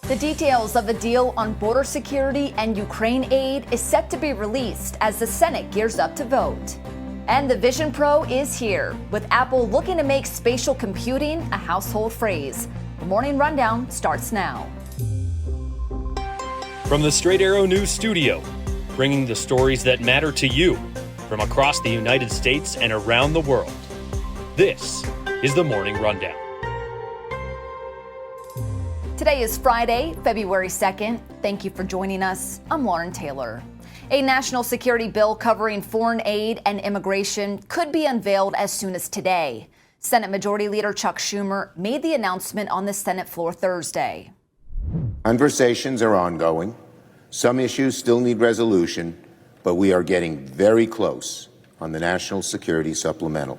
The details of the deal on border security and Ukraine aid is set to be released as the Senate gears up to vote. And the Vision Pro is here, with Apple looking to make spatial computing a household phrase. The Morning Rundown starts now. From the Straight Arrow News Studio, bringing the stories that matter to you from across the United States and around the world. This is the Morning Rundown. Today is Friday, February 2nd. Thank you for joining us. I'm Lauren Taylor. A national security bill covering foreign aid and immigration could be unveiled as soon as today. Senate Majority Leader Chuck Schumer made the announcement on the Senate floor Thursday. Conversations are ongoing. Some issues still need resolution, but we are getting very close on the National Security Supplemental.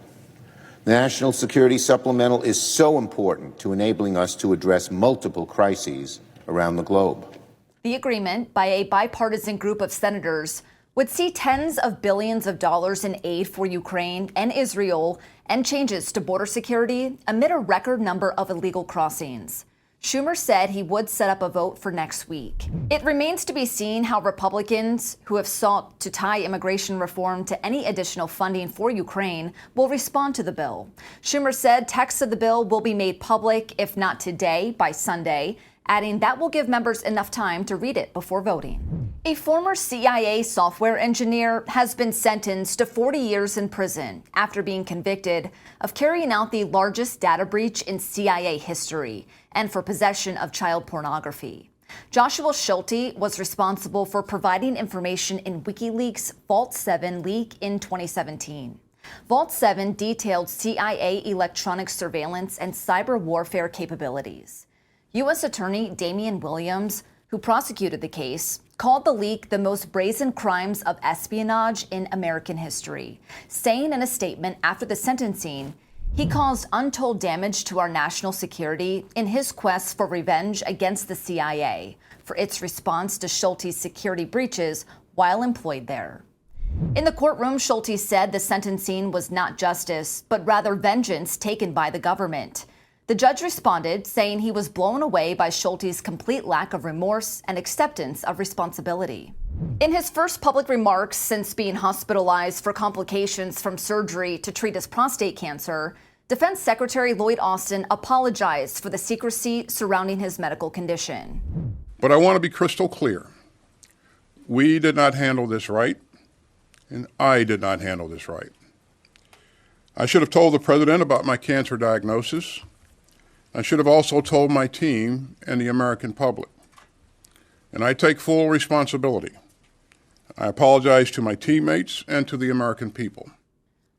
The National Security Supplemental is so important to enabling us to address multiple crises around the globe. The agreement by a bipartisan group of senators would see tens of billions of dollars in aid for Ukraine and Israel and changes to border security amid a record number of illegal crossings. Schumer said he would set up a vote for next week. It remains to be seen how Republicans, who have sought to tie immigration reform to any additional funding for Ukraine, will respond to the bill. Schumer said text of the bill will be made public, if not today, by Sunday, adding that will give members enough time to read it before voting. A former CIA software engineer has been sentenced to 40 years in prison after being convicted of carrying out the largest data breach in CIA history and for possession of child pornography. Joshua Schulte was responsible for providing information in WikiLeaks' Vault 7 leak in 2017. Vault 7 detailed CIA electronic surveillance and cyber warfare capabilities. U.S. Attorney Damian Williams, who prosecuted the case, called the leak the most brazen crimes of espionage in American history, saying in a statement after the sentencing, he caused untold damage to our national security in his quest for revenge against the CIA for its response to Schulte's security breaches while employed there. In the courtroom, Schulte said the sentencing was not justice, but rather vengeance taken by the government. The judge responded, saying he was blown away by Schulte's complete lack of remorse and acceptance of responsibility. In his first public remarks since being hospitalized for complications from surgery to treat his prostate cancer, Defense Secretary Lloyd Austin apologized for the secrecy surrounding his medical condition. But I want to be crystal clear. We did not handle this right, and I did not handle this right. I should have told the president about my cancer diagnosis. I should have also told my team and the American public. And I take full responsibility. I apologize to my teammates and to the American people.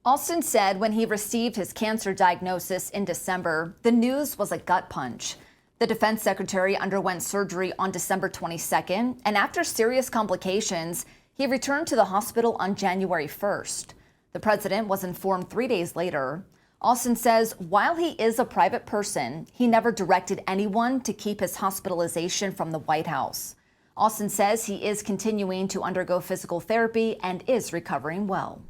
Austin said when he received his cancer diagnosis in December, the news was a gut punch. The defense secretary underwent surgery on December 22nd, and after serious complications, he returned to the hospital on January 1st. The president was informed 3 days later. Austin says while he is a private person, he never directed anyone to keep his hospitalization from the White House. Austin says he is continuing to undergo physical therapy and is recovering well.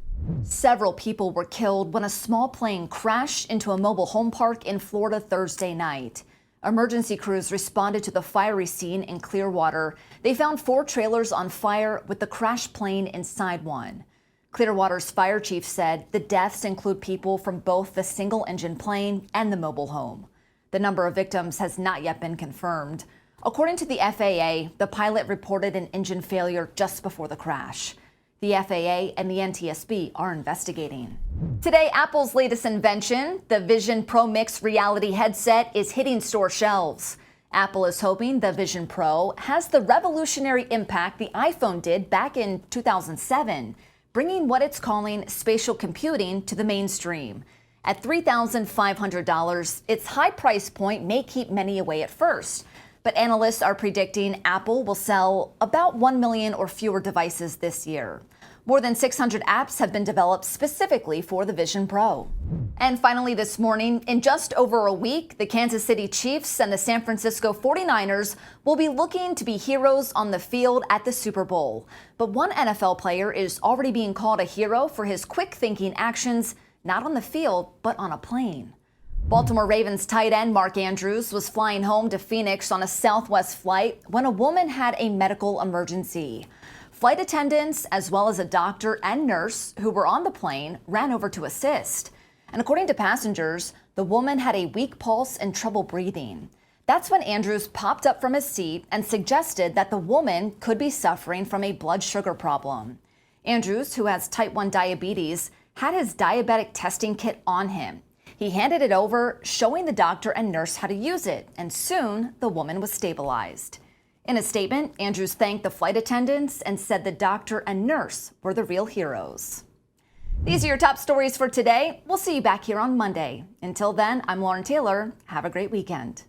Several people were killed when a small plane crashed into a mobile home park in Florida Thursday night. Emergency crews responded to the fiery scene in Clearwater. They found 4 trailers on fire with the crashed plane inside one. Clearwater's fire chief said the deaths include people from both the single-engine plane and the mobile home. The number of victims has not yet been confirmed. According to the FAA, the pilot reported an engine failure just before the crash. The FAA and the NTSB are investigating. Today, Apple's latest invention, the Vision Pro Mix reality headset, is hitting store shelves. Apple is hoping the Vision Pro has the revolutionary impact the iPhone did back in 2007. Bringing what it's calling spatial computing to the mainstream. At $3,500, its high price point may keep many away at first. But analysts are predicting Apple will sell about 1 million or fewer devices this year. More than 600 apps have been developed specifically for the Vision Pro. And finally this morning, in just over a week, the Kansas City Chiefs and the San Francisco 49ers will be looking to be heroes on the field at the Super Bowl. But one NFL player is already being called a hero for his quick-thinking actions, not on the field, but on a plane. Baltimore Ravens tight end Mark Andrews was flying home to Phoenix on a Southwest flight when a woman had a medical emergency. Flight attendants, as well as a doctor and nurse who were on the plane, ran over to assist. And according to passengers, the woman had a weak pulse and trouble breathing. That's when Andrews popped up from his seat and suggested that the woman could be suffering from a blood sugar problem. Andrews, who has type 1 diabetes, had his diabetic testing kit on him. He handed it over, showing the doctor and nurse how to use it, and soon the woman was stabilized. In a statement, Andrews thanked the flight attendants and said the doctor and nurse were the real heroes. These are your top stories for today. We'll see you back here on Monday. Until then, I'm Lauren Taylor. Have a great weekend.